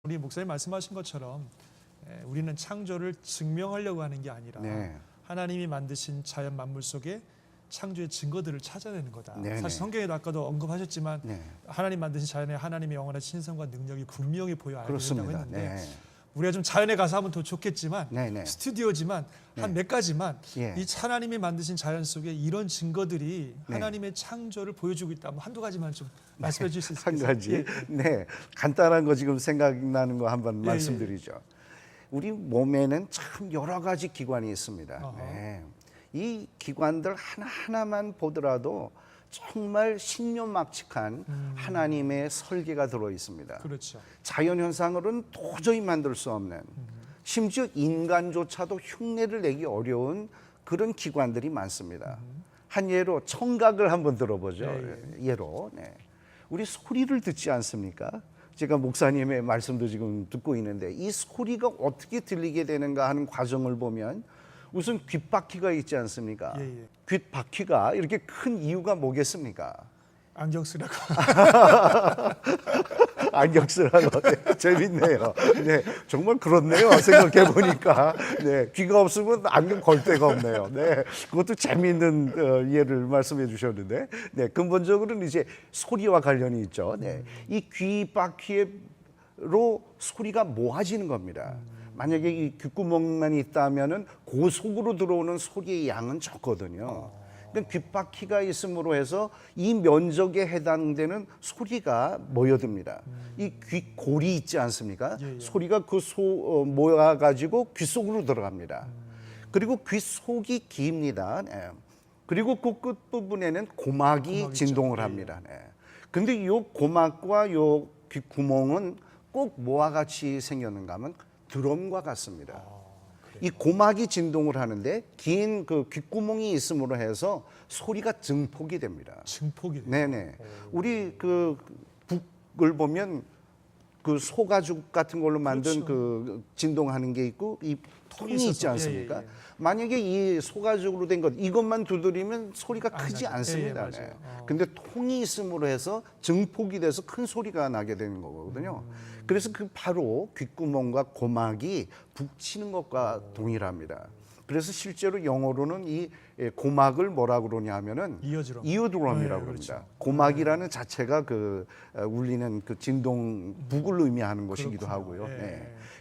우리 목사님 말씀하신 것처럼 우리는 창조를 증명하려고 하는 게 아니라 하나님이 만드신 자연 만물 속에 창조의 증거들을 찾아내는 거다. 사실 성경에도 아까도 언급하셨지만 하나님 만드신 자연에 하나님의 영원한 신성과 능력이 분명히 보여 알게 된다고 했는데 우리가 좀 자연에 가서 하면 더 좋겠지만 스튜디오지만 한 몇 가지만 이 하나님이 만드신 자연 속에 이런 증거들이 하나님의 창조를 보여주고 있다. 한두 가지만 좀 말씀해 주실 수 있을까요? 한 가지. 간단한 거 지금 생각나는 거 한번 말씀드리죠. 우리 몸에는 참 여러 가지 기관이 있습니다. 이 기관들 하나하나만 보더라도 정말 신묘막측한 하나님의 설계가 들어 있습니다. 그렇죠. 자연현상으로는 도저히 만들 수 없는, 심지어 인간조차도 흉내를 내기 어려운 그런 기관들이 많습니다. 한 예로 청각을 한번 들어보죠. 예로 우리 소리를 듣지 않습니까? 제가 목사님의 말씀도 지금 듣고 있는데 이 소리가 어떻게 들리게 되는가 하는 과정을 보면 우선 귓바퀴가 있지 않습니까? 귓바퀴가 이렇게 큰 이유가 뭐겠습니까? 안경 쓰라고. 안경 쓰라고. 재밌네요. 정말 그렇네요. 생각해 보니까. 귀가 없으면 안경 걸 데가 없네요. 그것도 재미있는 예를 말씀해 주셨는데, 근본적으로는 이제 소리와 관련이 있죠. 이 귓바퀴로 소리가 모아지는 겁니다. 만약에 이 귓구멍만 있다면은 그 속으로 들어오는 소리의 양은 적거든요. 그러니까 귓바퀴가 있음으로 해서 이 면적에 해당되는 소리가 모여듭니다. 이 귓골이 있지 않습니까? 소리가 모여가지고 귀 속으로 들어갑니다. 그리고 귀 속이 깁니다. 그리고 그 끝부분에는 고막이 진동을 합니다. 근데 이 고막과 이 귓구멍은 꼭 뭐와 같이 생겼는가 하면 드럼과 같습니다. 이 고막이 진동을 하는데 긴 그 귓구멍이 있음으로 해서 소리가 증폭이 됩니다. 증폭이. 우리 그 북을 보면 그 소가죽 같은 걸로 만든 그 진동하는 게 있고 이 통이 있지 않습니까? 만약에 이 소가죽으로 된 것 이것만 두드리면 소리가 크지 않습니다. 근데 통이 있음으로 해서 증폭이 돼서 큰 소리가 나게 되는 거거든요. 그래서 그 바로 귓구멍과 고막이 북치는 것과 동일합니다. 그래서 실제로 영어로는 이 고막을 뭐라 그러냐 하면은 이어드럼이라고 합니다. 고막이라는 자체가 그 울리는 그 진동 북을 의미하는 것이기도 하고요.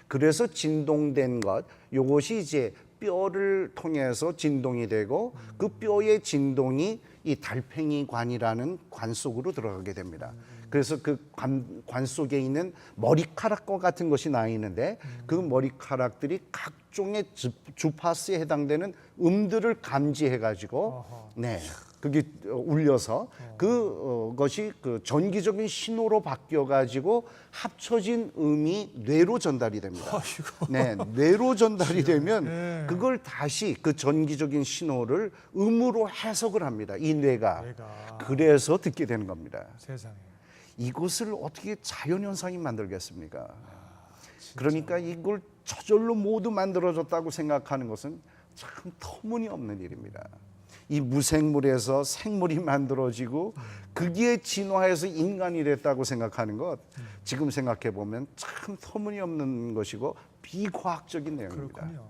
그래서 진동된 것, 요것이 이제 뼈를 통해서 진동이 되고 그 뼈의 진동이 이 달팽이관이라는 관 속으로 들어가게 됩니다. 그래서 그 관 속에 있는 머리카락과 같은 것이 나 있는데 그 머리카락들이 각종의 주파수에 해당되는 음들을 감지해 가지고 그게 울려서 그것이 그 전기적인 신호로 바뀌어 가지고 합쳐진 음이 뇌로 전달이 됩니다. 뇌로 전달이 되면 그걸 다시 그 전기적인 신호를 음으로 해석을 합니다. 이 뇌가. 그래서 듣게 되는 겁니다. 세상에. 이것을 어떻게 자연현상이 만들겠습니까? 그러니까 이걸 저절로 모두 만들어졌다고 생각하는 것은 참 터무니없는 일입니다. 이 무생물에서 생물이 만들어지고 그게 진화해서 인간이 됐다고 생각하는 것 지금 생각해 보면 참 터무니없는 것이고 비과학적인 내용입니다. 그렇군요.